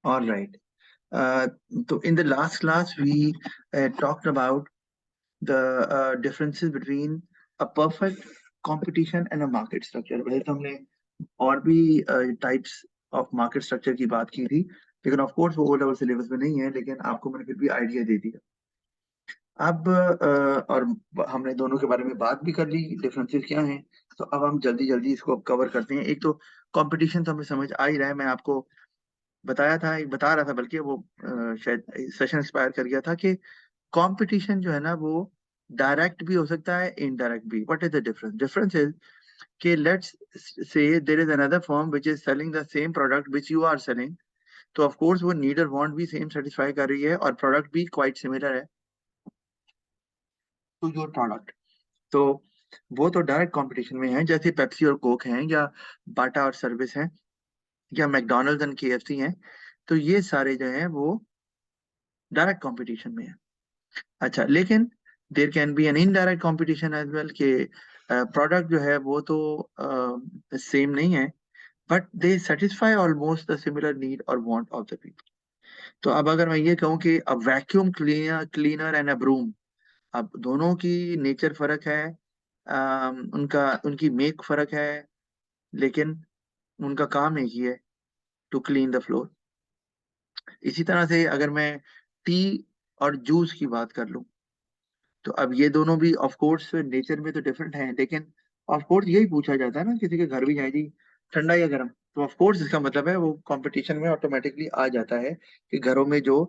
All right. Uh, so in the last class, we talked about the differences between a perfect competition and a market structure. वैसे तो हमने और भी types of market structure की बात की थी, लेकिन ऑफ कोर्स वो ओ लेवल सिलेबस में नहीं है, लेकिन आपको मैंने फिर भी आइडिया दे दिया। अब और हमने दोनों के बारे में बात भी कर ली, डिफरेंसेस क्या हैं। तो अब हम जल्दी जल्दी इसको कवर करते हैं। एक तो कंपटीशन तो हमें समझ आ ही रहा है, मैं आपको बताया था, एक बता रहा था, बल्कि वो शायद सेशन एक्सपायर कर गया था कि कंपटीशन जो है ना वो डायरेक्ट भी हो सकता है, इनडायरेक्ट भी। What is the difference? Difference is कि let's say there is another firm which is selling the same product which you are selling. तो ऑफ कोर्स वो नीड और वांट भी सेम सेटिस्फाई कर रही है और प्रोडक्ट भी क्वाइट सिमिलर है टू योर प्रोडक्ट। तो वो तो डायरेक्ट कंपटीशन में है, जैसे पेप्सी और कोक हैं, या बाटा और सर्विस हैं, या मैकडोनल्ड्स एंड केएफसी हैं। तो ये सारे जो हैं वो डायरेक्ट कंपटीशन में है। अच्छा, लेकिन there can be an indirect competition as well, कि प्रोडक्ट जो है वो तो सेम नहीं है, but they satisfy almost the similar need और वांट ऑफ द पीपल। तो अब अगर मैं ये कहूँ कि a vacuum cleaner cleaner and a broom, अब दोनों की नेचर फर्क है, उनका उनकी मेक फर्क है, लेकिन उनका काम एक ही है, टू क्लीन द फ्लोर। इसी तरह से अगर मैं टी और जूस की बात कर लूं, तो अब ये दोनों भी ऑफ कोर्स नेचर में तो डिफरेंट हैं, लेकिन ऑफ कोर्स यही पूछा जाता है ना, किसी के घर भी जाए जी, ठंडा या गर्म। तो ऑफ कोर्स इसका मतलब है वो कंपटीशन में ऑटोमेटिकली आ जाता है कि घरों में जो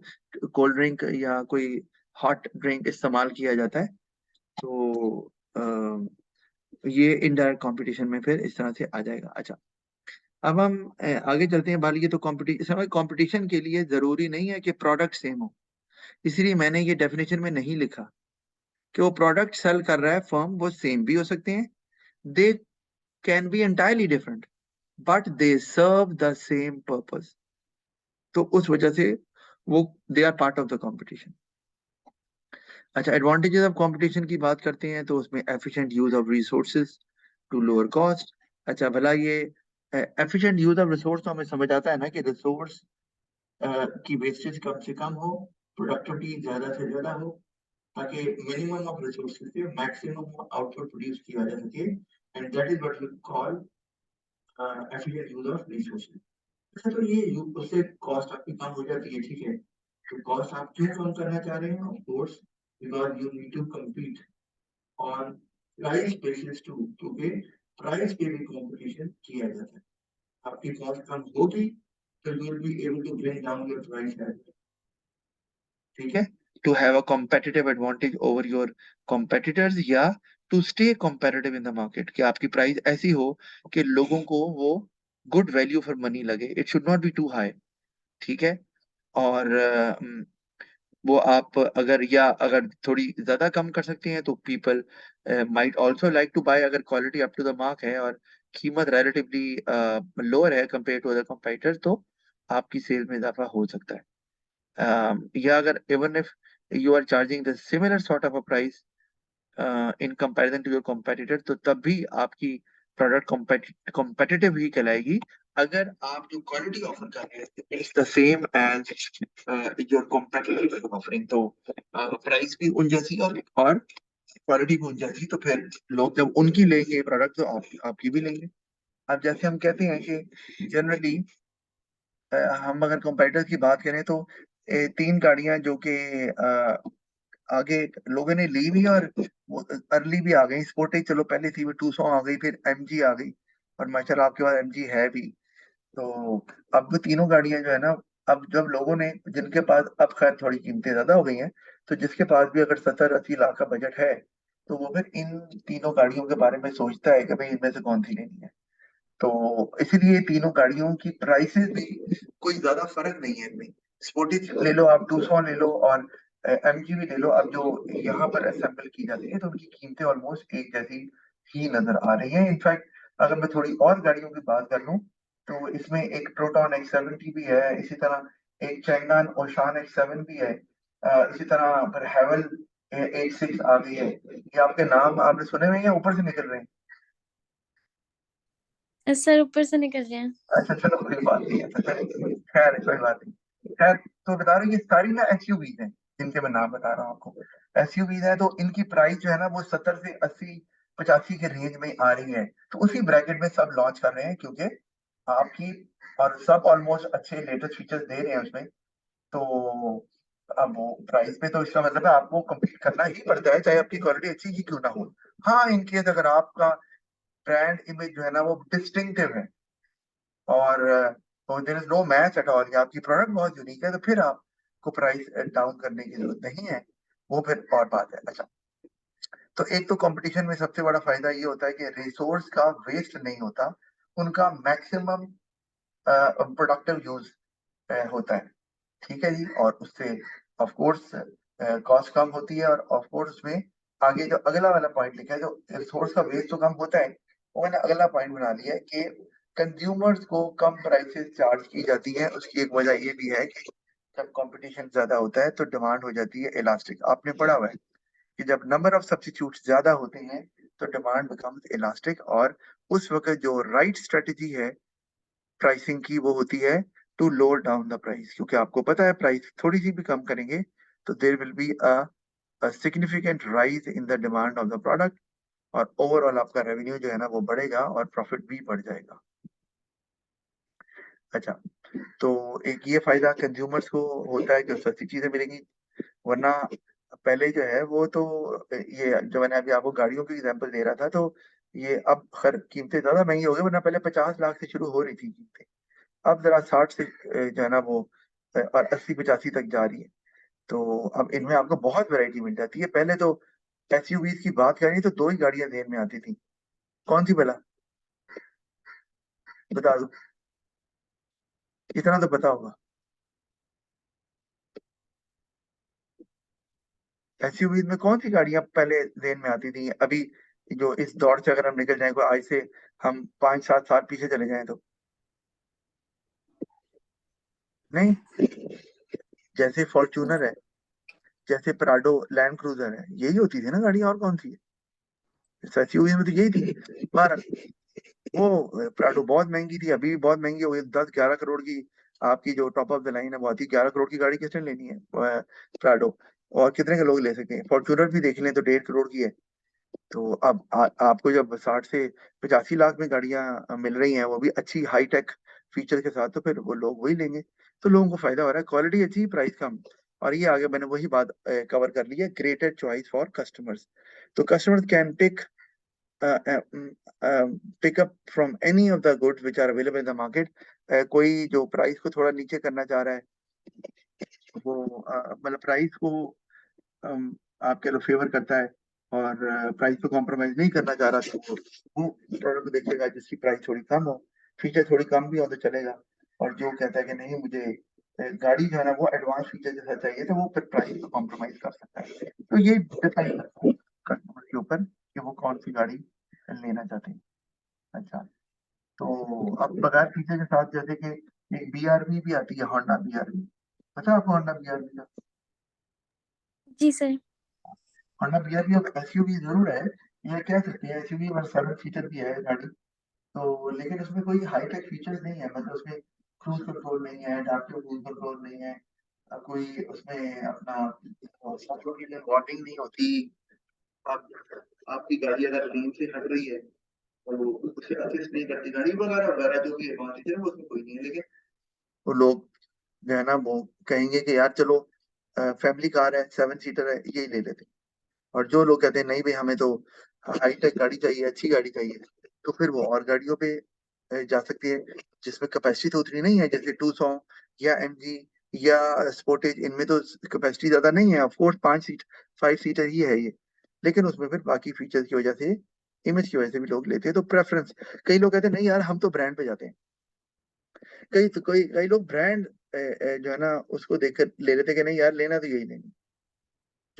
कोल्ड ड्रिंक या कोई हॉट ड्रिंक इस्तेमाल किया जाता है, तो ये इनडायरेक्ट कंपटीशन में फिर इस तरह से आ जाएगा। अच्छा, अब हम आगे चलते हैं। बाल, ये तो कंपटीशन, कंपटीशन के लिए जरूरी नहीं है कि प्रोडक्ट सेम हो, इसलिए मैंने ये डेफिनेशन में नहीं लिखा कि वो प्रोडक्ट सेल कर रहा है फर्म, वो सेम भी हो सकते हैं, they can be entirely different, but they serve the same purpose. तो उस वजह से वो they are part of the competition. अच्छा, एडवांटेजेस ऑफ कंपटीशन की बात करते हैं, तो उसमें efficient use of resources to lower cost. अच्छा भला, ये एफिशिएंट यूज ऑफ रिसोर्स तो हमें समझ आता है ना कि रिसोर्स की वेस्टेज कम से कम हो, प्रोडक्टिविटी ज्यादा से ज्यादा हो, ताकि मिनिमम ऑफ रिसोर्सेज से मैक्सिमम आउटपुट प्रोड्यूस किया जा सके, and that is what we call efficient use of resources. अच्छा, तो ये उससे कॉस्ट आपकी कम हो जाती है, ठीक है। तो कॉस्ट आप क्यों कम करना चाह रहे हैं? Of course because you need to compete on price basis too, क्योंकि प्राइस पे भी कंपटीशन किया जाता है। आपकी कॉस्ट कम होगी तो you will be able to bring down your price as, ठीक है, to have a competitive advantage over your competitors, या to stay competitive in the market, कि आपकी प्राइस ऐसी हो कि लोगों को वो गुड वैल्यू फॉर मनी लगे, it should not be too high, ठीक है। और वो आप अगर, या अगर थोड़ी ज्यादा कम कर सकते हैं, तो people might also like to buy, अगर quality up to the mark है और कीमत रिलेटिवली लोअर है कंपेयर टू अदर कंपटीटर्स, तो आपकी सेल में इजाफा हो सकता है। या अगर even if you are charging the similar sort of a price in comparison to your competitor, तो तब भी आपकी प्रोडक्ट competitive ही कहलाएगी, अगर आप जो क्वालिटी ऑफर कर रहे हैं is the same as your competitor offering. तो प्राइस भी उन जैसी और क्वालिटी भी उन जैसी, तो फिर लोग जब उनकी लेंगे प्रोडक्ट, तो आपकी भी लेंगे। अब जैसे हम कहते हैं कि जनरली हम अगर कंपटीटर्स की बात करें, तो तीन गाड़ियां जो कि आगे लोगों ने ली भी, और वो अर्ली भी आ गई। स्पोर्टेज चलो पहले थी, वो 200 आ गई, फिर एमजी आ गई, और माशाल्लाह आपके पास एमजी है भी। तो अब वो तीनों गाड़ियां जो है ना, अब जब लोगों ने, जिनके पास, अब खैर थोड़ी कीमतें ज्यादा हो गई हैं, तो जिसके पास भी अगर 70-80 लाख का बजट है, तो वो फिर इन तीनों गाड़ियों के बारे में सोचता है कि भाई इनमें से कौन सी लेनी है। तो इसीलिए तीनों गाड़ियों की प्राइसेस भी कोई ज्यादा फर्क नहीं है इनमें। स्पोर्टिज ले लो आप, 200 ले लो, और एमजी भी ले लो, अब जो यहाँ पर असेंबल की जाती है, तो उनकी कीमतें ऑलमोस्ट एक जैसी ही नजर आ रही हैं। इनफैक्ट अगर मैं थोड़ी और गाड़ियों की बात कर लूँ, तो इसमें एक प्रोटॉन X70 भी है, इसी तरह एक चैंगान ओशान X7 भी है, इसी तरह फिर हैवल H6 आ गई है। ये आपके नाम आपने सुने हुए हैं या ऊपर से निकल रहे हैं? सर ऊपर से निकल रहे हैं। अच्छा चलो, कोई बात नहीं है, अच्छा, खैर कोई बात नहीं। खैर, तो बता रहे हैं, ये सारी ना एसयूवीज हैं जिनके मैं नाम बता रहा हूँ आपको। एसयूवीज है, तो इनकी प्राइस जो है ना वो 70 से 80 85 के रेंज में आ रही है। तो उसी ब्रैकेट में सब लॉन्च कर रहे हैं, क्योंकि आपकी, और सब ऑलमोस्ट अच्छे लेटेस्ट फीचर्स दे रहे हैं उसमें। तो अब वो प्राइस पे, तो इसका मतलब है आपको कम्पीट करना ही पड़ता है, चाहे आपकी क्वालिटी अच्छी ही क्यों ना हो। हाँ, इनकेस अगर आपका ब्रांड इमेज जो है ना वो डिस्टिंक्टिव है, और there is no match at all, या आपकी प्रोडक्ट बहुत यूनिक है, तो फिर आपको प्राइस डाउन करने की जरूरत नहीं है। वो फिर और बात है। अच्छा, तो एक तो कंपटीशन में सबसे बड़ा फायदा ये होता है कि रिसोर्स का वेस्ट नहीं होता, उनका मैक्सिमम प्रोडक्टिव यूज होता है। ठीक है जी। और उससे ऑफ कोर्स कॉस्ट कम होती है, और ऑफ कोर्स उसमें आगे जो अगला वाला पॉइंट लिखा है, जो रिसोर्स का वेस्ट तो कम होता है, वो मैंने अगला पॉइंट बना लिया है कि कंज्यूमर्स को कम प्राइसेस चार्ज की जाती है। उसकी एक वजह ये भी है कि जब कंपटीशन ज्यादा होता है तो डिमांड हो जाती है इलास्टिक। आपने पढ़ा हुआ है कि जब नंबर ऑफ सब्स्टिट्यूट ज्यादा होते हैं तो डिमांड बिकम्स इलास्टिक, और उस वक्त जो राइट स्ट्रेटेजी है प्राइसिंग की वो होती है to lower down the price, क्योंकि आपको पता है प्राइस थोड़ी सी भी कम करेंगे तो there will be a significant rise in the demand of the product, और ओवरऑल आपका रेवेन्यू जो है ना वो बढ़ेगा और प्रॉफिट भी बढ़ जाएगा। अच्छा, तो एक ये फायदा कंज्यूमर्स को होता है कि सस्ती चीजें मिलेंगी, वरना पहले जो है वो तो, ये जो मैंने अभी आपको गाड़ियों की एग्जांपल दे रहा था, तो ये अब खैर कीमतें ज्यादा महंगी हो गई, वरना पहले 50 लाख से शुरू हो रही थी कीमतें। अब जरा 60 से जो है ना वो और 80 85 तक जा रही है। तो अब इनमें आपको बहुत वैरायटी मिल जाती है। पहले तो एसयूवीज की बात करें तो दो ही गाड़ियां ध्यान में आती थी। कौन सी भला, बता दो, इतना तो पता होगा। एसयूवीज में कौन सी गाड़ियां पहले ध्यान में आती थी अभी, जो इस दौर से अगर हम निकल जाए, कोई आज से हम 5 7 साल पीछे चले जाएं तो? नहीं, जैसे फॉर्च्यूनर है, जैसे प्राडो लैंड क्रूजर है, यही होती थी ना गाड़ियां, और कौन सी है? एसयूवी में तो यही थी। पर वो प्राडो बहुत महंगी थी, अभी भी बहुत महंगी हो गई, 10 11 करोड़ की। आपकी जो टॉप ऑफ द लाइन है वो आती है, 11 करोड़ की गाड़ी किसने लेनी है? प्राडो। और कितने के लोग ले सकते हैं? फॉर्च्यूनर भी देख लें तो 1.5 करोड़ की है। तो अब आपको जब 60 से 85 लाख में गाड़ियां मिल रही हैं, वो भी अच्छी हाई टेक फीचर के साथ, तो फिर वो लोग वही लेंगे। तो लोगों को फायदा हो रहा है, क्वालिटी अच्छी, प्राइस कम। और ये आगे मैंने वही बात कवर कर ली है, ग्रेटर चॉइस फॉर कस्टमर्स। तो customers can take pick up from any of the goods which are available in the market। कोई जो प्राइस को थोड़ा नीचे करना चाह रहा है, वो मतलब प्राइस को आप कह लो फेवर करता है, और प्राइस पे कॉम्प्रोमाइज नहीं करना चाह रहा, तो वो प्रोडक्ट को देखेगा जिसकी प्राइस थोड़ी कम हो, फीचर थोड़ी कम भी हो तो चलेगा। और जो कहता है कि नहीं मुझे गाड़ी जो है ना वो एडवांस फीचर जैसा चाहिए, तो वो फिर प्राइस को कॉम्प्रोमाइज कर सकता है। तो ये डिपेंड करता है कस्टमर के ऊपर कि वो कौन सी गाड़ी लेना चाहते हैं। अच्छा, तो अब बगैर फीचर के साथ, जैसे कि एक बीआरवी भी आती है, होंडा बीआरवी। पता है आपको होंडा बीआरवी का? जी सर। होंडा बीआरवी अब एसयूवी जरूर है, ये कह सकते हैं एसयूवी, और 7 सीटर भी है गाड़ी। तो लेकिन उसमें कोई हाईटेक फीचर्स नहीं है, मतलब उसमें क्रूज कंट्रोल नहीं है, एडाप्टिव क्रूज कंट्रोल नहीं है, कोई उसमें अपना वार्निंग नहीं होती। आप, आपकी गाड़ी अगर लेन से हट रही है तो उसे असिस्ट नहीं करती गाड़ी, वगैरह वगैरह जो भी एडवांटेज है वो उसमें कोई नहीं है। लेकिन वो लोग जो है ना वो कहेंगे कि यार चलो फैमिली कार है, 7 सीटर है, यही ले लेते हैं। और जो लोग कहते हैं नहीं भाई हमें तो हाईटेक गाड़ी चाहिए, अच्छी गाड़ी चाहिए, तो फिर वो और गाड़ियों पे जा सकती है जिसमें कैपेसिटी तो उतनी नहीं है, जैसे 200 या एमजी या स्पोर्टेज। इनमें तो कैपेसिटी ज्यादा नहीं है, ऑफ कोर्स 5 सीट 5 सीटर ही है ये, लेकिन उसमें फिर बाकी फीचर्स की वजह से, इमेज की वजह से भी लोग लेते हैं, तो प्रेफरेंस। कई लोग कहते हैं नहीं यार हम तो ब्रांड पे जाते हैं। कई लोग ब्रांड जो है ना उसको देखकर ले लेते हैं कि नहीं यार लेना तो यही लेंगे,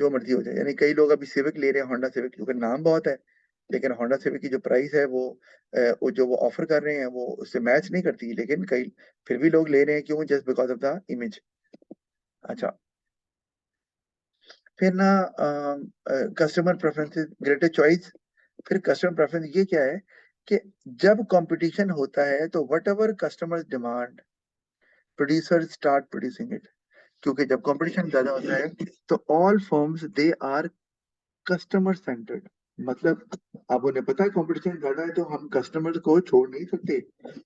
जो मर्जी हो जाए। यानी कई लोग अभी सिविक ले रहे हैं, होंडा सिविक, क्योंकि नाम बहुत है, लेकिन होंडा सिविक की जो प्राइस है वो जो वो ऑफर कर रहे हैं वो उससे मैच नहीं करती, लेकिन कई फिर भी लोग ले रहे हैं, क्यों? Just because of the image. अच्छा, फिर ना कस्टमर प्रेफरेंसेस, ग्रेटर चॉइस। फिर कस्टमर प्रेफरेंस ये क्या है कि जब कंपटीशन होता है तो whatever customers demand, producer start producing it, क्योंकि जब कंपटीशन ज्यादा होता है तो all firms they are customer centred. मतलब अब उन्हें पता है कंपटीशन ज्यादा है तो हम कस्टमर को छोड़ नहीं सकते,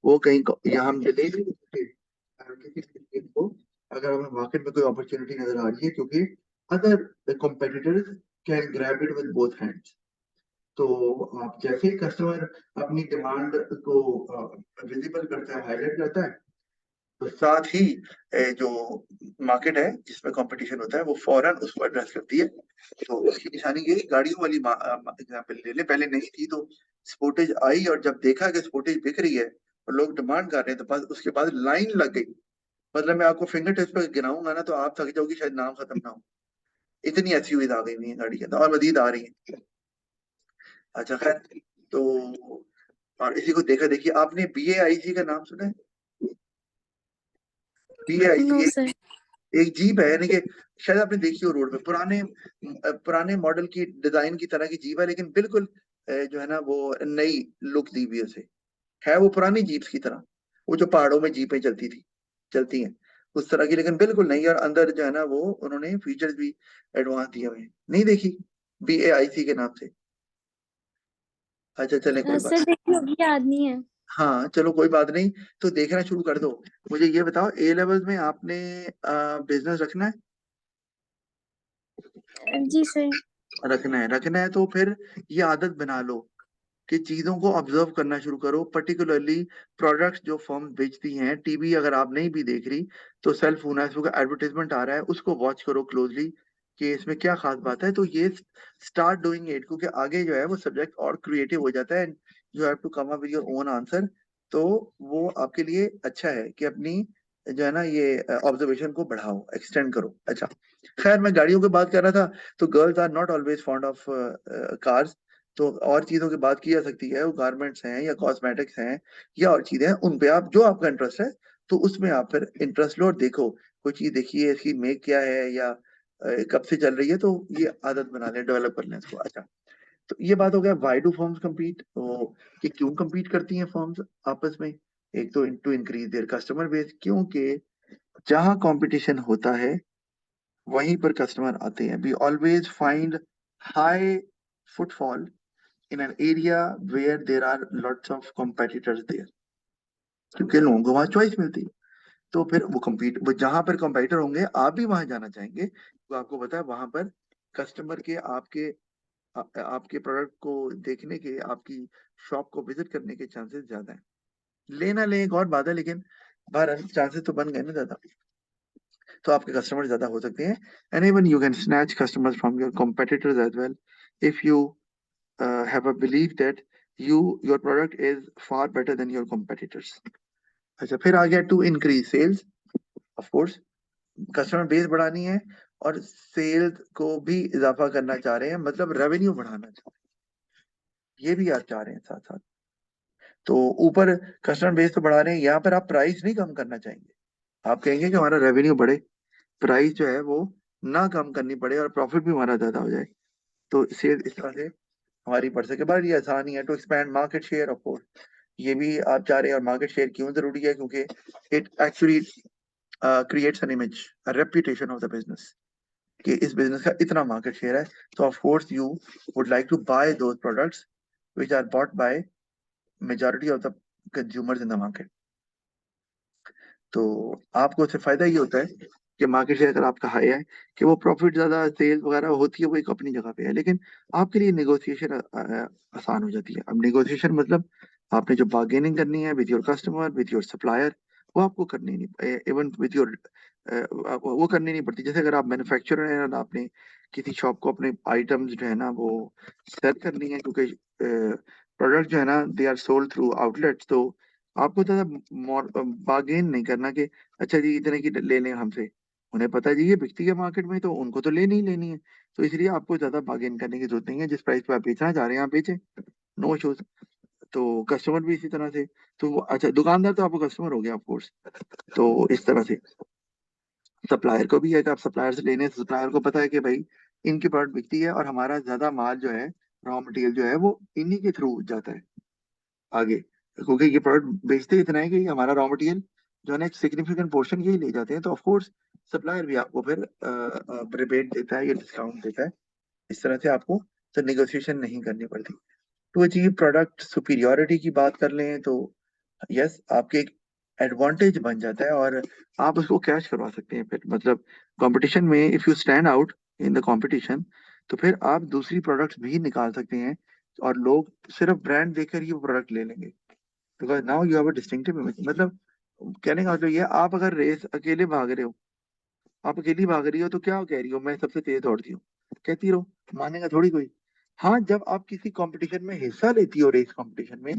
वो कहीं या हम डिले नहीं कर सकते किसी चीज को, अगर हमें मार्केट में कोई अपॉर्चुनिटी नजर आ रही है, क्योंकि other competitors can grab it with both hands. तो आप जैसे ही कस्टमर अपनी डिमांड को विजिबल करता है, हाईलाइट करता है, तो साथ ही जो मार्केट है जिसमें कंपटीशन होता है वो फौरन उसको एड्रेस करती है। तो उसकी निशानी यही गाड़ियों वाली एग्जाम्पल ले ले, पहले नहीं थी तो स्पोर्टेज आई, और जब देखा कि स्पोर्टेज बिक रही है और लोग डिमांड कर रहे हैं, तो बस उसके बाद लाइन लग गई। मतलब मैं आपको फिंगर टिप्स पे गिनाऊंगा ना तो आप थक जाओगे, शायद नाम खत्म ना हो, इतनी एसयूवीज आ गई हुई है गाड़ी के अंदर और मजीद आ रही है। अच्छा खैर, तो और इसी को देखा देखिए, आपने BAIC का नाम सुना है? No BAIC sir. एक जीप है, यानी कि शायद आपने देखी हो रोड पे, पुराने मॉडल की डिजाइन की तरह की जीप है, लेकिन बिल्कुल जो है ना वो नई लुक दी हुई है उसे। है वो पुरानी जीप्स की तरह, वो जो पहाड़ों में जीपें चलती थी, चलती हैं उस तरह की, लेकिन बिल्कुल नहीं। और अंदर जो है ना वो उन्होंने फीचर्स भी एडवांस दिए हुए हैं। नहीं देखी? BAIC के नाम से? अच्छा चले कोई बात। सर देखिए अभी याद नहीं है। हाँ चलो कोई बात नहीं, तो देखना शुरू कर दो। मुझे ये बताओ, A लेवल्स में आपने बिजनेस रखना है? जी सर। रखना है, रखना है तो फिर ये आदत बना लो कि चीजों को ऑब्जर्व करना शुरू करो, पर्टिकुलरली प्रोडक्ट्स जो फर्म बेचती हैं। टीवी अगर आप नहीं भी देख रही तो सेल फोन है, उसका एडवर्टाइजमेंट आ रहा है, उसको वॉच करो क्लोजली कि इसमें क्या खास बात है। तो ये स्टार्ट डूइंग इट, क्योंकि आगे जो है वो सब्जेक्ट और क्रिएटिव हो जाता है, you have to come up with your own answer. तो वो आपके लिए अच्छा है कि अपनी जो है ना ये ऑब्जर्वेशन को बढ़ाओ, एक्सटेंड करो। अच्छा खैर, मैं गाड़ियों की बात कर रहा था, तो girls are not always fond of cars. तो और चीजों की बात की जा सकती है, वो गारमेंट्स हैं या कॉस्मेटिक्स हैं या और चीजें हैं, उन पे आप जो आपका इंटरेस्ट है तो उसमें आप फिर इंटरेस्ट लो और देखो, कोई चीज देखिए इसकी मेक क्या है या कब से चल रही है, तो ये आदत बना लें, डेवलप कर लें इसको। अच्छा, तो ये बात हो गया व्हाई डू फर्म्स compete, तो ये क्यों compete करती हैं फर्म्स आपस में? एक तो to increase their customer base, क्योंकि जहां कंपटीशन होता है वहीं पर कस्टमर आते हैं। We always find high footfall in an area where there are lots of competitors there, क्योंकि लोगों को वहां चॉइस मिलती है। तो फिर वो जहां पर कंपेटिटर होंगे आप भी वहां जाना चाहेंगे, तो आपको पता है वहां पर कस्टमर के आपके प्रोडक्ट को देखने के, आपकी शॉप को विजिट करने के चांसेस ज्यादा हैं। लेना ले एक और बात है, लेकिन बहरहाल चांसेस तो बन गए ना ज्यादा, तो आपके कस्टमर ज्यादा हो सकते हैं। And even you can snatch customers from your competitors as well if you have a belief that your product is far better than your competitors. अच्छा, फिर आ गया to increase sales. Of course customer base बढ़ानी है और sales को भी इजाफा करना चाह रहे हैं, मतलब रेवेन्यू बढ़ाना चाह रहे हैं, ये भी आप चाह रहे हैं साथ साथ। तो ऊपर कस्टमर बेस तो बढ़ा रहे हैं, यहाँ पर आप प्राइस नहीं कम करना चाहेंगे। आप कहेंगे कि हमारा रेवेन्यू बढ़े, प्राइस जो है वो ना कम करनी पड़े और प्रॉफिट भी हमारा ज्यादा हो जाए, तो सेल इस तरह से हमारी बढ़ सके। बट ये आसान ही है, to expand market share of course, ये भी आप चाह रहे हैं। और मार्केट शेयर क्यों जरूरी है? क्योंकि it actually creates an image, reputation of the business, कि इस बिजनेस का इतना मार्केट शेयर है। तो of course you would like to buy those products which are bought by majority of the consumers in the market. तो आपको उससे फायदा ये होता है कि मार्केट शेयर अगर आपका हाई है, कि वो प्रॉफिट ज्यादा सेल्स वगैरह होती है वो एक अपनी जगह पे है, लेकिन आपके लिए नेगोशिएशन आसान हो जाती है। अब नेगोशिएशन मतलब आपने जो बार्गेनिंग करनी है with your customer, with your supplier, वो आपको करनी नहीं, इवन विद योर वो करनी नहीं पड़ती। जैसे अगर आप मैन्युफैक्चरर हैं और आपने किसी शॉप को अपने आइटम्स जो है ना वो सेल करनी है, क्योंकि प्रोडक्ट जो है ना they are sold through outlets, तो आपको ज्यादा बार्गेन नहीं करना कि अच्छा जी इतने की ले लें हमसे। उन्हें पता है जी ये बिकती है मार्केट में, तो उनको तो लेनी ही लेनी है, तो इसलिए आपको ज्यादा बार्गेन करने की जरूरत नहीं है। जिस प्राइस पे आप बेचना चाह रहे हैं आप बेचें, नो इश्यूज। तो कस्टमर भी इसी तरह से, तो अच्छा दुकानदार तो आपको कस्टमर हो गया ऑफ कोर्स। तो इस तरह से सप्लायर को भी है कि आप सप्लायर से लेने, सप्लायर को पता है कि भाई इनकी प्रोडक्ट बिकती है और हमारा ज्यादा माल जो है, रॉ मटेरियल जो है वो इन्हीं के थ्रू जाता है आगे, क्योंकि ये प्रोडक्ट बेचते इतना है कि हमारा रॉ मटेरियल जो है ना एक सिग्निफिकेंट पोर्शन यही ले जाते हैं, तो ऑफकोर्स सप्लायर भी आपको फिर रिबेट देता है या डिस्काउंट देता है। इस तरह से आपको तो नेगोशिएशन नहीं करनी पड़ती। टू अचीव प्रोडक्ट सुपीरियोरिटी की बात कर लें तो यस, आपके एक एडवांटेज बन जाता है और आप उसको कैश करवा सकते हैं फिर, मतलब कंपटीशन में if you stand out in the competition, तो फिर आप दूसरी प्रोडक्ट्स भी निकाल सकते हैं और लोग सिर्फ ब्रांड देखकर ही वो प्रोडक्ट ले लेंगे, because now you have a distinctive image. मतलब कहने का मतलब ये है, आप अगर रेस अकेले भाग रहे हो, आप अकेली भाग रही हो तो क्या कह रही हो, मैं सबसे तेज दौड़ती हूँ, कहती रहो, मानेगा थोड़ी कोई। हाँ, जब आप किसी कंपटीशन में हिस्सा लेती हो, रेस कंपटीशन में,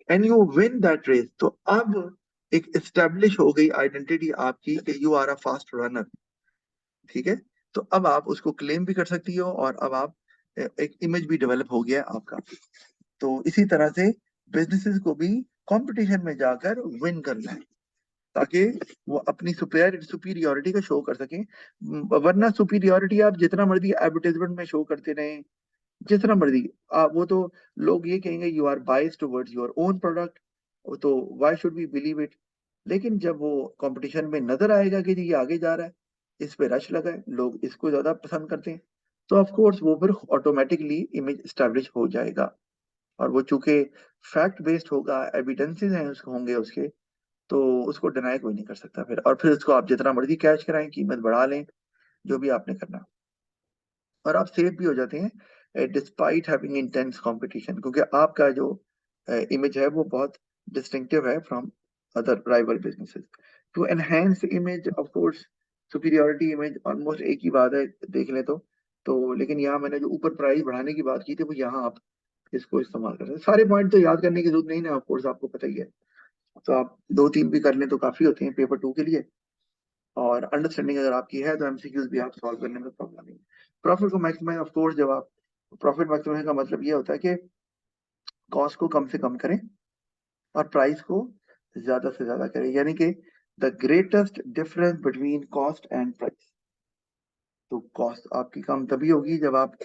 and you win that race, तो अब एक एस्टेब्लिश हो गई आइडेंटिटी आपकी कि you are a fast runner. ठीक है, तो अब आप उसको क्लेम भी कर सकती हो और अब आप एक इमेज भी डेवलप हो गया है आपका। तो इसी तरह से बिजनेसेस को भी कंपटीशन में जाकर विन करना है, ताकि वो अपनी सुपीरियोरिटी का शो कर सकें। वरना सुपीरियोरिटी आप जितना मर्जी एडवर्टाइजमेंट में शो करते रहें, जितना मर्जी वो तो लोग ये कहेंगे you are biased towards your own product, तो why should we believe it. लेकिन जब वो कंपटीशन में नजर आएगा कि जी ये आगे जा रहा है, इस पे रश लगा है, लोग इसको ज्यादा पसंद करते हैं, तो ऑफ कोर्स वो फिर ऑटोमेटिकली इमेज स्टैब्लिश हो जाएगा। और वो चूंकि फैक्ट बेस्ड होगा, एविडेंसेस हैं उसको होंगे उसके, तो उसको डिनाई कोई नहीं कर सकता फिर। और फिर उसको आप जितना मर्जी कैश कराएं, कीमत बढ़ा लें, जो भी आपने करना, और आप सेफ भी हो जाते हैं डिस्पाइट हैविंग इंटेंस कंपटीशन, क्योंकि आपका जो इमेज है वो बहुत डिस्टिंक्टिव है from other rival businesses. To enhance image, of course superiority image almost एक ही बात है, देख लें तो लेकिन यहाँ मैंने जो ऊपर प्राइस बढ़ाने की बात की थी, वो यहाँ आप इसको इस्तेमाल कर सकते हैं। सारे पॉइंट तो याद करने की जरूरत नहीं है, ऑफ कोर्स आपको पता ही है, तो आप दो तीन भी कर लें तो काफी होते हैं पेपर 2 के लिए। और अंडरस्टैंडिंग अगर आपकी है तो एमसीक्यूज भी आप सॉल्व करने में प्रॉब्लम नहीं। प्रॉफिट को मैक्सिमाइज, ऑफ कोर्स जब आप प्रॉफिट मैक्सिमाइज का मतलब ये होता है कि कॉस्ट को कम से कम करें और प्राइस को ज्यादा से ज्यादा करें, यानी कि the greatest difference between cost and price. तो कॉस्ट आपकी कम तभी होगी जब आप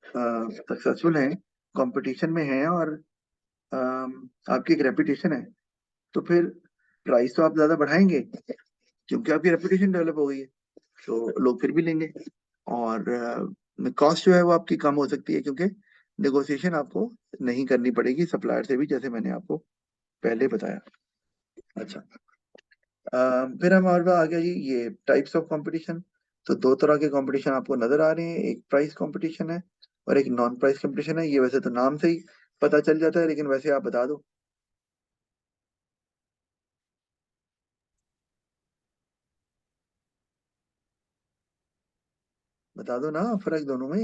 सक्सेसफुल हैं, कंपटीशन में हैं और आपकी एक रेपुटेशन है, तो फिर प्राइस तो आप ज्यादा बढ़ाएंगे क्योंकि आपकी रेपुटेशन डेवलप हो गई है, तो लोग फिर भी लेंगे। और कॉस्ट जो है वो आपकी कम हो सकती है क्योंकि नेगोशिएशन आपको नहीं करनी पड़ेगी सप्लायर से भी, जैसे मैंने आपको पहले बताया। अच्छा, फिर हमारे पास आ गया जी ये टाइप्स ऑफ कंपटीशन। तो दो तरह के कंपटीशन आपको नजर आ रहे हैं, एक प्राइस कंपटीशन है और एक नॉन प्राइस कंपटीशन है। ये वैसे तो नाम से ही पता चल जाता है, लेकिन वैसे आप बता दो, बता दो ना फर्क दोनों में।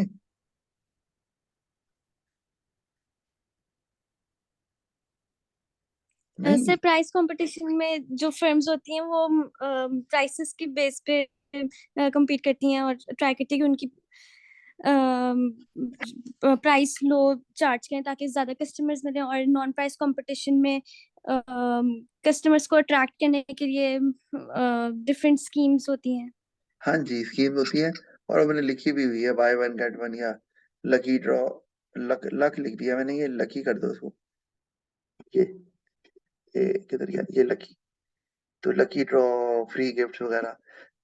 नहीं, ऐसे प्राइस कंपटीशन में जो फर्म्स होती हैं वो प्राइसेस की बेस पे compete करती हैं और ट्राई करती हैं कि उनकी प्राइस लो चार्ज करें ताकि ज्यादा कस्टमर्स मिलें। और नॉन प्राइस कंपटीशन में कस्टमर्स को अट्रैक्ट करने के लिए डिफरेंट स्कीम्स होती हैं। हाँ जी, स्कीम होती है और मैंने लिखी भी हुई है, बाय वन गेट वन या लकी ड्रॉ। लक लक लिख दिया मैंने, ये लकी कर दो उसको। ये ये किधर गया, ये लकी। तो लकी ड्रॉ, फ्री गिफ्ट वगैरह,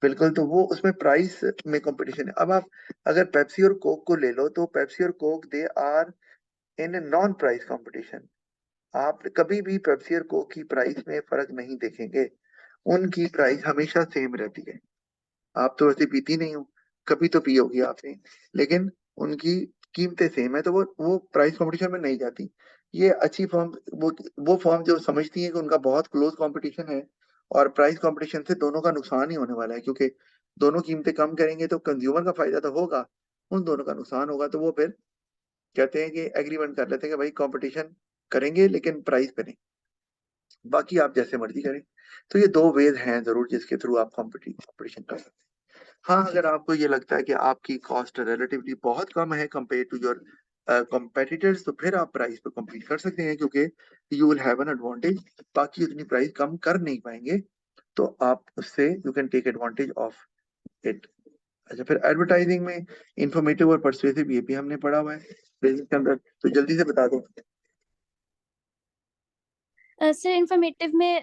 बिल्कुल। तो वो उसमें प्राइस में कंपटीशन है। अब आप अगर पेप्सी और कोक को ले लो, तो पेप्सी और Coke they are in non price competition. आप कभी भी पेप्सी और कोक की प्राइस में फर्क नहीं देखेंगे, उनकी प्राइस हमेशा सेम रहती है। आप तो वैसे पीती नहीं हो, कभी तो पी होगी आपने, लेकिन उनकी कीमतें सेम है, तो वो प्राइस कंपटीशन में नहीं जाती। ये अच्छी फर्म, वो फर्म जो समझती है कि उनका बहुत क्लोज कंपटीशन है और प्राइस कंपटीशन से दोनों का नुकसान ही होने वाला है, क्योंकि दोनों कीमतें कम करेंगे तो कंज्यूमर का फायदा तो होगा, उन दोनों का नुकसान होगा, तो वो फिर कहते हैं कि एग्रीमेंट कर लेते हैं कि भाई कंपटीशन करेंगे लेकिन प्राइस पे नहीं, बाकी आप जैसे मर्जी करें। तो ये दो वेज हैं जरूर जिसके थ्रू आप कंपटीशन कर सकते हैं। हाँ, अगर आपको ये लगता है कि आपकी कॉस्ट रिलेटिवली बहुत कम है कंपेयर टू योर competitors, तो फिर आप प्राइस पे compete कर सकते हैं, क्योंकि you will have an advantage. बाकी उतनी प्राइस कम कर नहीं पाएंगे, तो आप उससे you can take advantage of it. अच्छा, फिर एडवर्टाइजिंग में इंफॉर्मेटिव और परsuasive, ये भी हमने पढ़ा हुआ है बिजनेस के अंदर, तो जल्दी से बता दो। सर इंफॉर्मेटिव में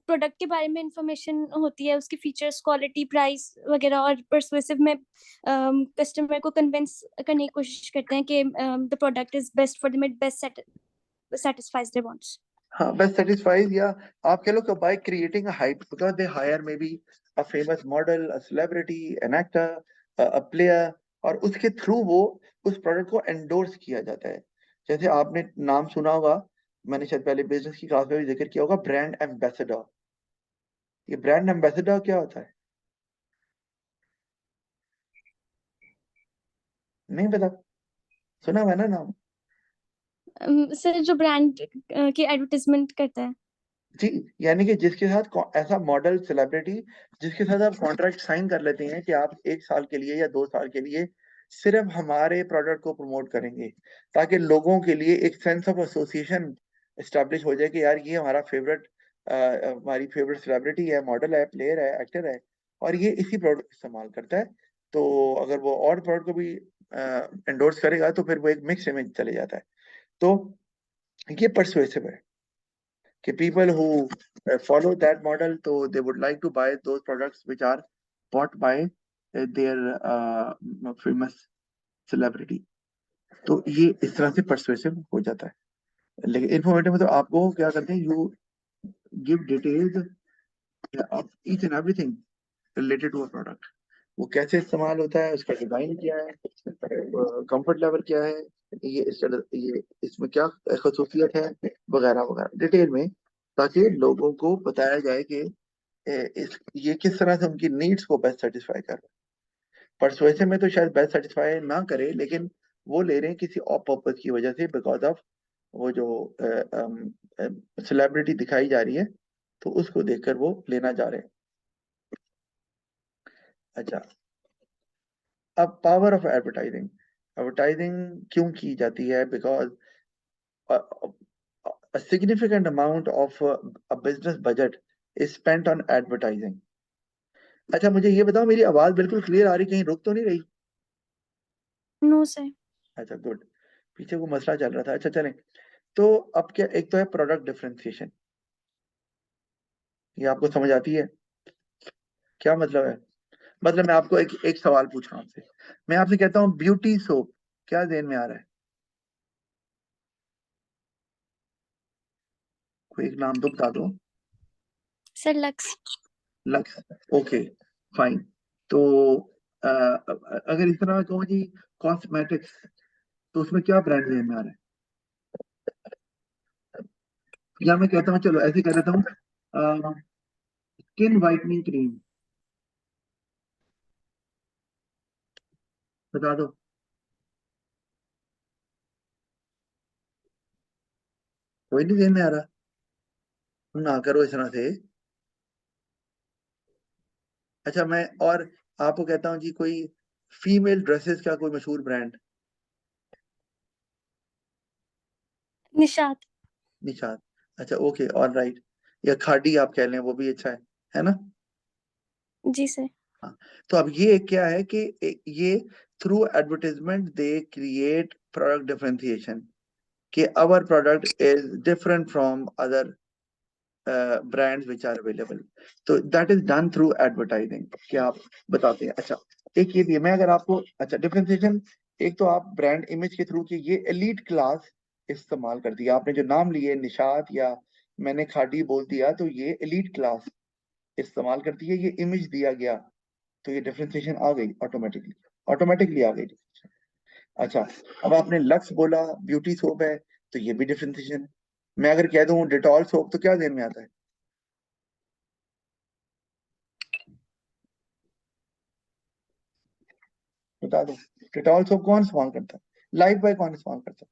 प्रोडक्ट के बारे में इंफॉर्मेशन होती है, उसकी फीचर्स, क्वालिटी, प्राइस वगैरह, और परसुएसिव में कस्टमर को कन्विंस करने की कोशिश करते हैं कि the product is best for the best satisfies their wants. हाँ, best satisfies, या आप कह लो कि by creating a hype, because they hire maybe a famous model, a celebrity, an actor, a player, और उसके थ्रू वो उस प्रोडक्ट को एंडोर्स किया जाता है। जैसे आपने नाम सुना होगा, मैंने शायद पहले बिजनेस की क्लास में भी जिक्र किया होगा, ब्रांड एम्बेसडर। ये ब्रांड एम्बेसडर क्या होता है? नहीं पता? सुना हुआ है ना नाम? सर जो ब्रांड की एडवर्टाइजमेंट करता है। जी, यानी कि जिसके साथ ऐसा मॉडल, सेलिब्रिटी जिसके साथ आप कॉन्ट्रैक्ट साइन कर लेते हैं कि आप 1 साल के लिए या 2 साल के लिए सिर्फ हमारे प्रोडक्ट को प्रमोट करेंगे, ताकि लोगों के लिए एक सेंस ऑफ एसोसिएशन एस्टेब्लिश हो जाए कि यार ये हमारा फेवरेट, हमारी फेवरेट सेलिब्रिटी है, मॉडल है, प्लेयर है, एक्टर है, और ये इसी प्रोडक्ट इस्तेमाल करता है। तो अगर वो और प्रोडक्ट को भी एंडोर्स करेगा तो फिर वो एक मिक्स इमेज चले जाता है। तो ये परसुएसिव है कि people who follow that model, so they would like to buy those products which are bought by their famous celebrity। तो ये इस तरह से persuasive हो जाता है। लेकिन इन्फॉर्मेटिव में तो आपको क्या करते हैं, you give details of each and everything related to a product. वो कैसे इस्तेमाल होता है, उसका डिजाइन क्या है, कंफर्ट लेवल क्या है, ये इसमें क्या खसूसियत है, वगैरह वगैरह डिटेल में, ताकि लोगों को बताया जाए कि ये किस तरह से उनकी नीड्स को बेस्ट सेटिस्फाई कर रहा है। परसुएसिव में तो शायद बेस्ट सेटिस्फाई ना करे, लेकिन वो ले रहे हैं किसी और पर्पज की वजह से, बिकॉज ऑफ वो जो सेलिब्रिटी दिखाई जा रही है, तो उसको देखकर वो लेना जा रहे हैं। अच्छा, अब पावर ऑफ एडवर्टाइजिंग। एडवर्टाइजिंग क्यों की जाती है? Because a significant amount of a business budget is spent on advertising। अच्छा, मुझे ये बताओ, मेरी आवाज बिल्कुल क्लियर आ रही, कहीं रुक तो नहीं रही? No sir. अच्छा, गुड। पीछे को मसला चल रहा था। अच्छा, चलें। तो अब क्या, एक तो है प्रोडक्ट डिफरेंशिएशन, ये आपको समझ आती है? क्या मतलब है? मतलब मैं आपको एक एक सवाल पूछ रहा हूँ आपसे। मैं आपसे कहता हूँ ब्यूटी सोप, क्या ध्यान में आ रहा है? कोई एक नाम तो बता दो। Sir lux. Lux. Okay, fine. तो अगर इस तरह मैं कहूँ जी कॉस्मेटिक्स, तो उसमें क्या ब्रांड ध्यान में आ रहा है? या मैं कहता हूँ, चलो ऐसे कह देता हूँ, स्किन वाइटनिंग क्रीम, बता दो। कोई नहीं ध्यान में आ रहा? ना करो इस तरह से। अच्छा, मैं और आपको कहता हूँ जी, कोई फीमेल ड्रेसेस का कोई मशहूर ब्रांड। निशात। निशान। अच्छा, ओके, ऑल राइट। या खाड़ी आप कह लें, वो भी अच्छा है ना? जी सर। हाँ। तो अब ये क्या है कि ये through advertisement they create product differentiation, कि our product is different from other brands which are available. तो that is done through advertising, क्या आप बताते हैं। अच्छा, एक ये भी है, मैं अगर आपको, अच्छा डिफरेंशिएशन, एक तो आप ब्रांड इमेज के थ्रू, कि ये एलीट क्लास इस्तेमाल कर दिया आपने, जो नाम लिए निशात या मैंने खाड़ी बोल दिया, तो ये एलीट क्लास इस्तेमाल करती है, ये इमेज दिया गया, तो ये डिफरेंशिएशन आ गई ऑटोमेटिकली, ऑटोमेटिकली आ गई। अच्छा, अब आपने लक्स बोला, ब्यूटी सोप है, तो ये भी डिफरेंशिएशन। मैं अगर कह दूं डिटॉल सोप, तो क्या ध्यान में आता है? बता दो। डिटॉल सोप कौन इस्तेमाल करता है? लाइफ बॉय कौन इस्तेमाल करता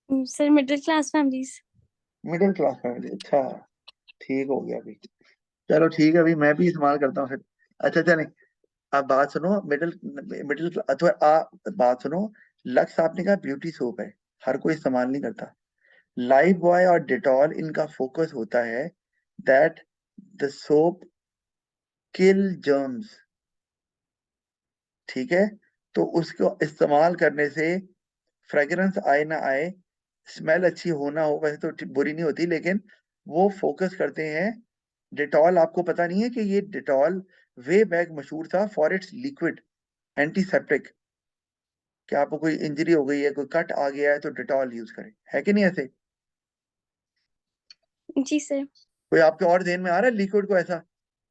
सर मिडिल क्लास फैमिलीज। है? Middle class family. अच्छा, ठीक हो गया अभी। चलो ठीक है, अभी मैं भी इस्तेमाल करता हूँ फिर। अच्छा, चलें। आप बात सुनो, मिडिल मिडिल अथवा बात सुनो। लक्स आपने कहा ब्यूटी सोप है, हर कोई इस्तेमाल नहीं करता। लाइफ बॉय और डिटॉल, इनका फोकस होता है that the soap kill germs. ठीक है? तो उसको इस्तेमाल करने से फ्रेग्रेंस आए ना आए, स्मेल अच्छी होना हो वैसे तो बुरी नहीं होती, लेकिन वो फोकस करते हैं। डिटॉल, आपको पता नहीं है कि ये डिटॉल वे बैक मशहूर था फॉर इट्स लिक्विड एंटीसेप्टिक। कि आपको कोई इंजरी हो गई है, कोई कट आ गया है, तो डिटॉल यूज करें, है कि नहीं ऐसे? जी सर। कोई आपके और ध्यान में आ रहा है लिक्विड को ऐसा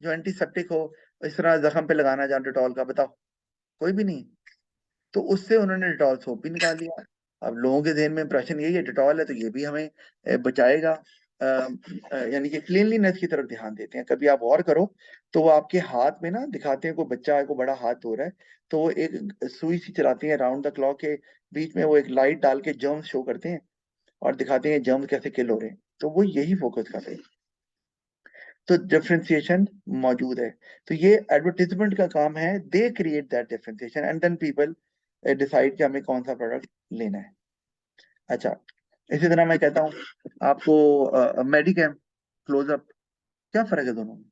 जो एंटीसेप्टिक हो, इस तरह जख्म पे लगाना जाए डिटॉल का? बताओ, कोई भी नहीं। तो उससे उन्होंने डिटॉल सोप भी निकाल दिया। अब लोगों के ध्यान में इंप्रेशन यही है डिटॉल है तो ये भी हमें बचाएगा। यानी कि क्लीनलीनेस की तरफ ध्यान देते हैं। कभी आप गौर करो तो वो आपके हाथ में ना दिखाते हैं, कोई बच्चा को बड़ा हाथ धो रहा है तो वो एक सुई सी चलाती है राउंड द क्लॉक के बीच में, वो एक लाइट डाल के जर्म्स शो करते हैं और दिखाते हैं जर्म्स कैसे किल हो रहे हैं। तो वो यही फोकस कर रहे हैं। तो डिफरेंशिएशन मौजूद है। तो ये एडवर्टीजमेंट का काम है, they create that differentiation and then people decide कि हमें कौन सा प्रोडक्ट लेना है। अच्छा, इसी तरह मैं कहता हूँ आपको मेडिकेम, क्लोजअप, क्या फर्क है दोनों में?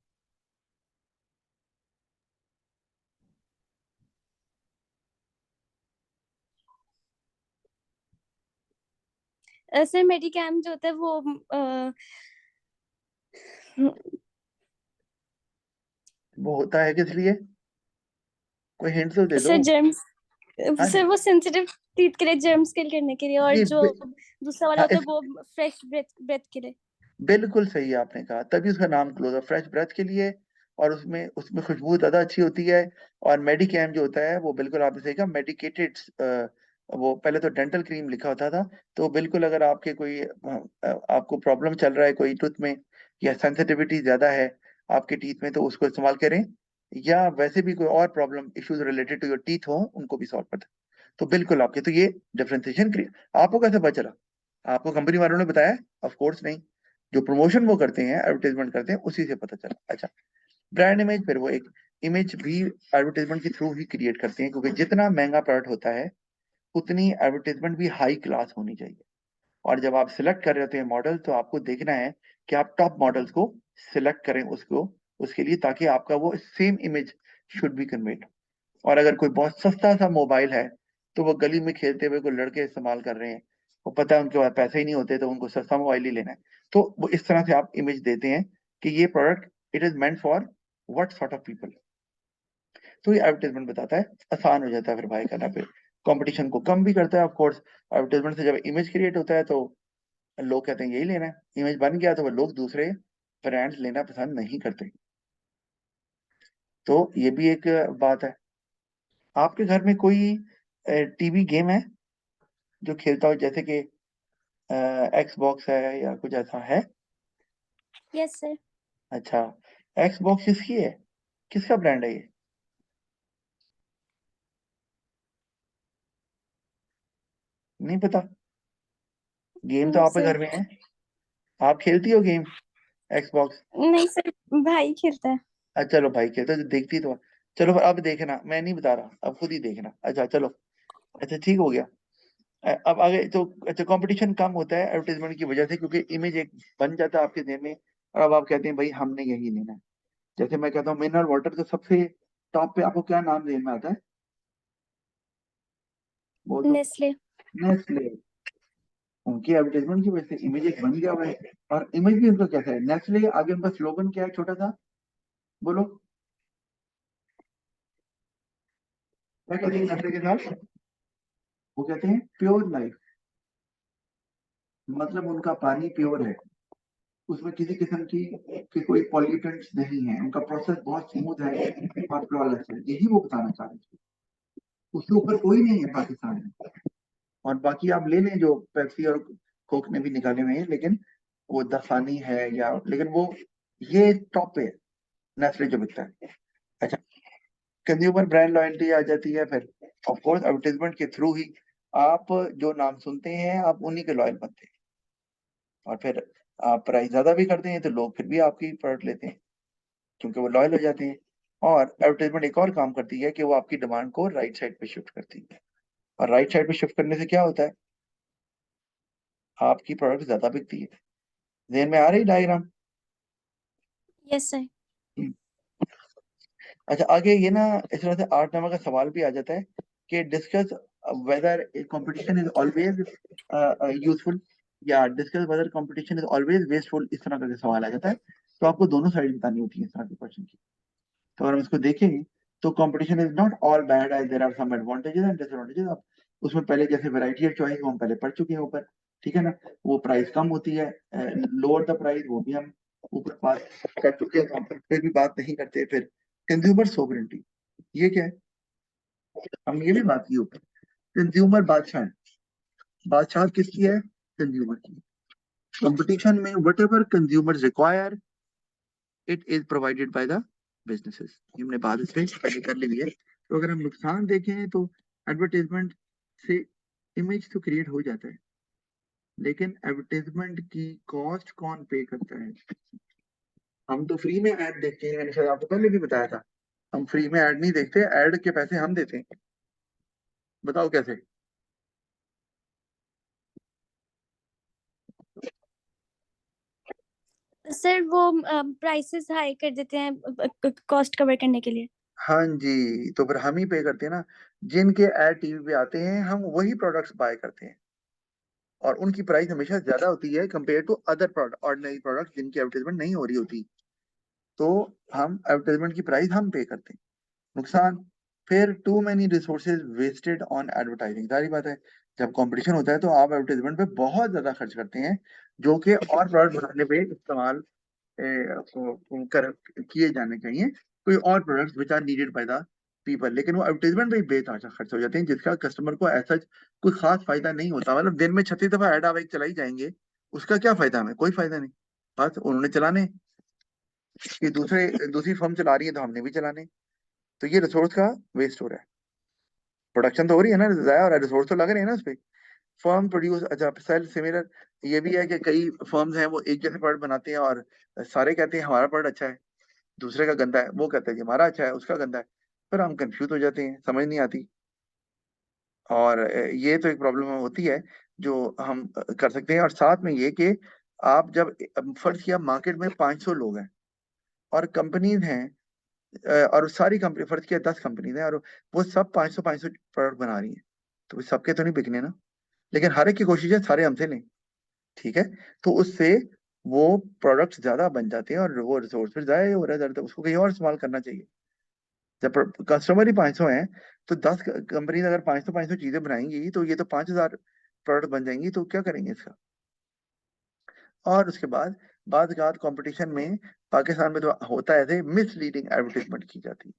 सर मेडिकैम जो होता है वो वो होता है किस लिए? कोई हिंट तो दे दो। सर जर्म्स, हाँ सर जी। वो सेंसिटिव टीथ के लिए, जर्म्स किल करने के लिए, और जी जो दूसरा वाला हाँ, होता है वो फ्रेश ब्रेथ ब्रेथ के लिए। बिल्कुल सही आपने कहा, तभी उसका नाम क्लोजअप, फ्रेश ब्रेथ के लिए। और उसमें उसमें खुशबू ज्यादा अच्छी होती है। और मेडिकेम जो होता है वो बिल्कुल आपने सही कहा, मेडिकेटेड। वो पहले तो डेंटल क्रीम लिखा होता था। तो बिल्कुल अगर आपके कोई आपको प्रॉब्लम चल रहा है कोई टूथ में, या सेंसिटिविटी ज्यादा है आपके टीथ में, तो उसको इस्तेमाल करें। या वैसे भी कोई और problem issues related to your teeth हो, उनको भी सॉल्व करते हैं। तो बिल्कुल आपके, तो ये डिफरेंशिएशन आपको कैसे पता चला? आपको कंपनी वालों ने बताया? ऑफ कोर्स नहीं। जो प्रमोशन वो करते हैं, एडवर्टाइजमेंट करते हैं, उसी से पता चला। अच्छा, ब्रांड इमेज, फिर वो एक इमेज भी एडवर्टाइजमेंट के थ्रू ही क्रिएट करते हैं, क्योंकि जितना महंगा प्रोडक्ट होता है उतनी एडवर्टाइजमेंट भी हाई क्लास होनी चाहिए। और जब आप सिलेक्ट कर रहे होते हैं मॉडल, तो आपको देखना है कि आप टॉप मॉडल्स को सिलेक्ट करें उसको, उसके लिए, ताकि आपका वो same image should be conveyed. और अगर कोई बहुत सस्ता सा मोबाइल है, तो वो गली में खेलते हुए कोई लड़के इस्तेमाल कर रहे हैं, वो पता है उनके पास पैसे ही नहीं होते, तो उनको सस्ता मोबाइल ही लेना है। तो वो इस तरह से आप इमेज देते हैं कि ये product it is meant for what sort of people. तो ये एडवर्टाइजमेंट बताता है, आसान हो जाता है फिर भाई करना। फिर कंपटीशन को कम भी करता है ऑफ कोर्स। एडवर्टाइजमेंट से जब इमेज क्रिएट होता है तो लोग कहते हैं यही लेना है, इमेज बन गया तो वो लोग दूसरे ब्रांड्स लेना पसंद नहीं करते। तो ये भी एक बात है। आपके घर में कोई टीवी गेम है जो खेलता हो, जैसे कि एक्सबॉक्स है या कुछ ऐसा है? Yes sir. अच्छा, एक्सबॉक्स किसकी है? किसका ब्रांड है ये? नहीं पता? गेम तो नो आपके सर। घर में है, आप खेलती हो गेम एक्सबॉक्स? नहीं सर, भाई खेलता है। अच्छा चलो, भाई खेलते तो देखती तो। चलो पर अब देखना, मैं नहीं बता रहा, अब खुद ही देखना। अच्छा चलो। अच्छा ठीक हो गया। अब आगे तो, अच्छा, कंपटीशन कम होता है एडवर्टाइजमेंट की वजह से, क्योंकि इमेज एक बन जाता है आपके ध्यान में। और अब आप कहते हैं भाई हमने यही लेना है। जैसे मैं कहता हूँ मिनरल वाटर, तो सबसे टॉप पे आपको क्या नाम ध्यान में आता है? बोल दो। नेस्ले। नेस्ले। उनकी एडवर्टाइजमेंट की वजह से इमेज एक बन गया हुआ है। और इमेज भी उनका कैसा है, नेस्ले, आगे उनका स्लोगन क्या है छोटा सा, बोलो, क्या कहते हैं नेस्ले के साथ? वो कहते हैं प्योर लाइफ। मतलब उनका पानी प्योर है, उसमें किसी किस्म की कोई पॉल्यूटेंट्स नहीं है, उनका प्रोसेस बहुत स्मूथ है और फ्लॉलेस है, यही वो बताना चाह रहे थे। उसके ऊपर कोई नहीं है पाकिस्तान में। और बाकी आप ले लें जो पेप्सी और कोक ने भी निकाले हुए हैं, लेकिन वो दफानी है या, लेकिन वो ये टॉप पे है, नेस्ले जो बिकता है। अच्छा, कंज्यूमर ब्रांड लॉयल्टी आ जाती है फिर। ऑफ कोर्स एडवर्टाइजमेंट के थ्रू ही आप जो नाम सुनते हैं आप उन्हीं के लॉयल बनते हैं। और फिर आप प्राइस ज्यादा भी करते हैं तो लोग फिर भी आपकी प्रोडक्ट लेते हैं, क्योंकि वो लॉयल हो जाते हैं। और एडवर्टाइजमेंट एक और काम करती है कि वो आपकी डिमांड को राइट साइड पे शिफ्ट करती है। और राइट साइड पे शिफ्ट करने से क्या होता है, आपकी प्रोडक्ट ज्यादा बिकती है। ध्यान में आ रही डायग्राम? Yes sir. अच्छा, आगे ये ना, इस तरह से 8 नंबर का सवाल भी आ जाता है कि discuss whether competition is always useful. या discuss whether competition is always wasteful, इस तरह का सवाल आ जाता है। तो आपको दोनों साइड बतानी होती है इस तरह के क्वेश्चन की। तो अगर हम इसको देखें तो competition is not all bad, as there are some advantages and disadvantages. आप उसमें पहले जैसे वैरायटी और चॉइस वो हम पहले पढ़ चुके हैं ऊपर, ठीक है ना। वो प्राइस कम होती है, लोअर द प्राइस, वो भी हम ऊपर बात कर चुके हैं, तो हम फिर भी बात नहीं करते। फिर कंज्यूमर सोवरेंटी, ये क्या है, हम ये भी बात की ऊपर। कंज्यूमर बादशाह है, बादशाह किसकी है, कंज्यूमर की। कंपटीशन में what ever consumer require it is provided by the businesses, हमने बात इस पे पहले कर ली है। तो अगर हम नुकसान देखें तो एडवर्टाइजमेंट से इमेज तो क्रिएट हो जाता है, लेकिन एडवर्टाइजमेंट की कॉस्ट कौन पे करता है। हम तो फ्री में ऐड देखते हैं, मैंने शायद आपको पहले भी बताया था, हम फ्री में ऐड नहीं देखते, ऐड के पैसे हम देते हैं। बताओ कैसे। सर वो प्राइसेस हाई कर देते हैं कॉस्ट कवर करने के लिए। हाँ जी, तो फिर हम ही पे करते हैं ना। जिनके ऐड टीवी पे आते हैं हम वही प्रोडक्ट्स बाय करते हैं, और उनकी प्राइस हमेशा ज्यादा होती है compare to other product, ordinary product जिनकी एडवर्टाइजमेंट नहीं हो रही होती। तो हम एडवर्टाइजमेंट की प्राइस हम पे करते हैं। नुकसान, फिर too many resources wasted on advertising, सारी बात है। जब कंपटीशन होता है तो आप एडवर्टाइजमेंट पे बहुत ज्यादा खर्च करते हैं, जो कि और प्रोडक्ट बनाने पे इस्तेमाल कर किए जाने चाहिए, कोई और products which are needed by the people, लेकिन वो एडवर्टाइजमेंट पे ही बेतहाशा खर्च हो जाते हैं, जिसका कस्टमर को ऐसा कोई खास फायदा नहीं होता। मतलब दिन में 36 दफा ऐड आप एक चलाई जाएंगे, उसका क्या फायदा, हमें कोई फायदा नहीं। बस उन्होंने चलाने कि दूसरी फर्म चला रही है तो हमने भी चलाने। तो ये रिसोर्स का वेस्ट हो रहा है। प्रोडक्शन तो हो रही है ना, जाया हो रहा है, रिसोर्स तो लग रहे हैं ना उस पे। फर्म प्रोड्यूस, अच्छा सेल सिमिलर, ये भी है कि कई फर्म्स हैं वो एक जैसे प्रोडक्ट बनाते हैं और सारे कहते हैं हमारा प्रोडक्ट अच्छा है, दूसरे का गंदा है, वो कहता है कि हमारा अच्छा है उसका गंदा है। फिर हम कंफ्यूज हो जाते हैं, समझ नहीं आती। और ये तो एक प्रॉब्लम होती है जो हम कर सकते हैं। और साथ में ये कि आप जब फर्ज किया मार्केट में 500 लोग हैं और कंपनीज हैं, और सारी कंपनी, फर्ज किया 10 कंपनीज हैं और वो सब 500 500 प्रोडक्ट बना रही हैं, तो सबके तो नहीं बिकने ना। लेकिन हर एक की कोशिश है सारे हमसे लें, ठीक है। तो उससे वो प्रोडक्ट्स ज्यादा बन जाते हैं और वो रिसोर्स फिर जाया हो रहा है, ज्यादा उसको कहीं और इस्तेमाल करना चाहिए। जब कस्टमर ही 500 हैं तो 10 कंपनी अगर 500 500 चीजें बनाएंगी तो ये तो 5000 प्रोडक्ट बन जाएंगी, तो क्या करेंगे इसका। और उसके बाद बाद कंपटीशन में पाकिस्तान में तो होता है ऐसे मिसलीडिंग एडवर्टीजमेंट की जाती है,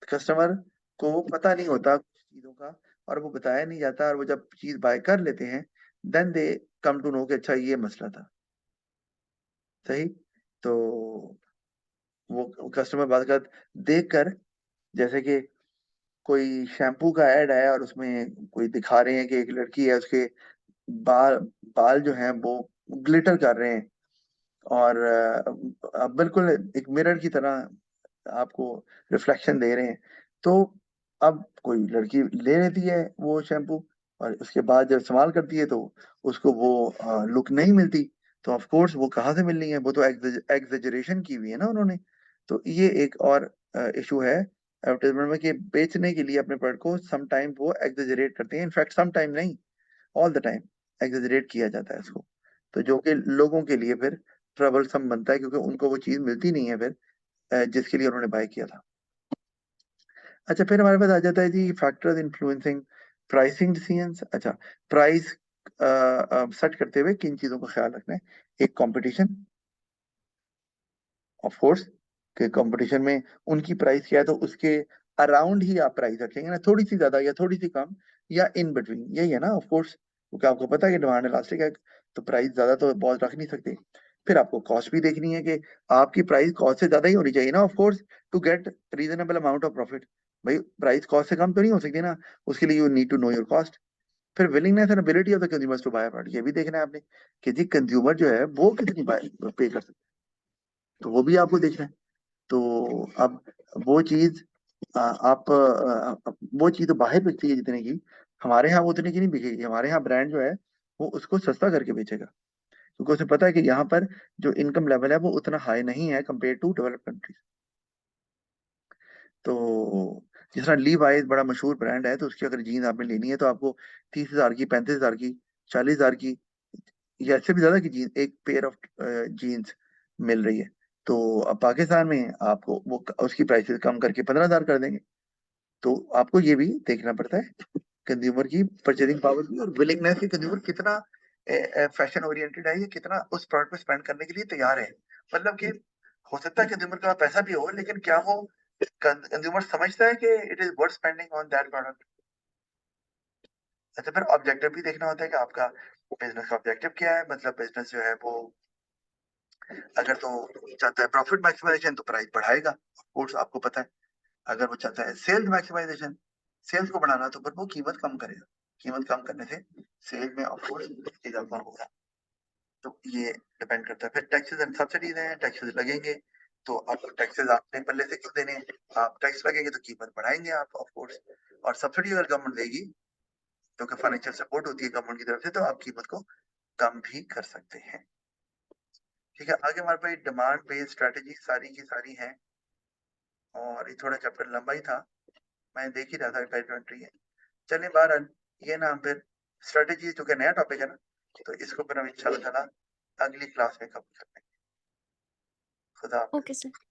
कस्टमर को पता नहीं होता कुछ चीजों का और वो बताया नहीं जाता, और वो जब चीज बाय कर लेते हैं then they come to know कि अच्छा ये मसला था। सही। तो वो कस्टमर बात कर देख कर, जैसे कि कोई शैम्पू का ऐड है और उसमें कोई दिखा रहे हैं कि एक लड़की है, उसके बाल बाल जो हैं वो ग्लिटर कर रहे हैं, और बिल्कुल एक मिरर की तरह आपको रिफ्लेक्शन दे रहे हैं। तो अब कोई लड़की ले लेती है वो शैम्पू, और उसके बाद जब इस्तेमाल करती है तो उसको वो लुक नहीं मिलती। तो ऑफ कोर्स वो कहाँ से मिलनी है, वो तो एग्जेजरेशन की हुई है ना उन्होंने। तो ये एक और इशू है एडवर्टाइजमेंट में, कि बेचने के लिए अपने प्रोडक्ट को समटाइम वो एग्जेजरेट करते हैं, इनफैक्ट समटाइम नहीं, ऑल द टाइम एग्जेजरेट किया जाता है इसको। तो जो कि लोगों के लिए फिर ट्रबल सम बनता है, क्योंकि उनको वो चीज मिलती नहीं है फिर जिसके लिए उन्होंने बाय किया था। अच्छा, फिर हमारे पास आ जाता है जी फैक्टर्स इन्फ्लुएंसिंग प्राइसिंग डिसीजंस। अच्छा, प्राइस सेट करते हुए किन चीजों का ख्याल रखना है। एक कंपटीशन, ऑफ कोर्स, कि कंपटीशन में उनकी प्राइस क्या है तो उसके अराउंड ही आप प्राइस रखेंगे ना, थोड़ी सी ज्यादा या थोड़ी सी कम या इन बिटवीन, यही है ना ऑफ कोर्स, क्योंकि आपको पता है कि डिमांड इलास्टिक है, तो प्राइस ज्यादा तो बहुत रख नहीं सकते। फिर आपको कॉस्ट भी देखनी है कि आपकी प्राइस कॉस्ट से ज्यादा ही होनी चाहिए ना of course, to get reasonable amount of profit. भाई प्राइस कॉस्ट से कम तो नहीं हो सकती ना, उसके लिए you need to know your cost. फिर willingness and ability of the consumers to buy product, ये भी देखना है आपने कि जी कंज्यूमर जो है वो कितनी पे कर सकते हैं, तो वो भी आपको देखना है। तो अब वो चीज वो चीज तो बाहर बिकती है जितने की, हमारे यहाँ वो उतने की नहीं बिकेगी। हमारे यहाँ ब्रांड जो है वो उसको सस्ता करके बेचेगा, क्योंकि उसे पता है कि यहाँ पर जो इनकम लेवल है वो उतना हाई नहीं है कंपेयर टू डेवलप कंट्रीज। तो जिस तरह लीवाइस बड़ा मशहूर ब्रांड है, तो उसकी अगर जीन्स आपने लेनी है तो आपको 30,000 की, 35,000 की, 40,000 की या इससे भी ज्यादा की जीन्स, एक पेयर ऑफ जीन्स मिल रही है, तो अब पाकिस्तान में आपको वो उसकी प्राइसेस कम करके 15,000 कर देंगे। तो आपको ये भी देखना पड़ता है कंज्यूमर की परचेजिंग पावर भी, और विलिंगनेस की, कंज्यूमर कितना फैशन ओरिएंटेड है, ये कितना उस प्रोडक्ट पे स्पेंड करने के लिए तैयार है। मतलब कि हो सकता है कंज्यूमर के पास पैसा भी हो, लेकिन क्या वो कंज्यूमर समझता है कि it is worth spending on that product. अच्छा, फिर ऑब्जेक्टिव भी देखना होता है कि आपका बिजनेस का ऑब्जेक्टिव क्या है। मतलब बिजनेस जो है वो अगर तो चाहता है प्रॉफिट मैक्सिमाइजेशन, तो प्राइस बढ़ाएगा, ऑफ कोर्स आपको पता है। अगर वो चाहता है सेल्स मैक्सिमाइजेशन, सेल्स को बढ़ाना, तो फिर वो कीमत कम करेगा। कीमत कम करने से सेल में ऑफ कोर्स इजाफा होगा। तो ये डिपेंड करता है। फिर टैक्सेस एंड सब्सिडीज हैं, टैक्सेस लगेंगे, तो आपको टैक्सेस अपने पल्ले से क्यों देने हैं? आप टैक्स लगेंगे तो कीमत बढ़ाएंगे आप, ऑफ कोर्स। और सब्सिडी अगर गवर्नमेंट देगी, क्योंकि फाइनेंशियल सपोर्ट होती है गवर्नमेंट की तरफ से, तो आप कीमत को कम भी कर सकते हैं। ठीक है, आगे हमारे पास डिमांड बेस्ड स्ट्रेटेजी सारी की सारी हैं, और ये थोड़ा चैप्टर लंबा ही था, मैं देख ही रहा था पेज है। चलिए बहरहाल, ये ना हम फिर स्ट्रेटेजी, जो कि नया टॉपिक है ना, तो इसको फिर हम इंशाल्लाह ताला अगली क्लास में कवर करते हैं। खुदा हाफिज। Okay sir.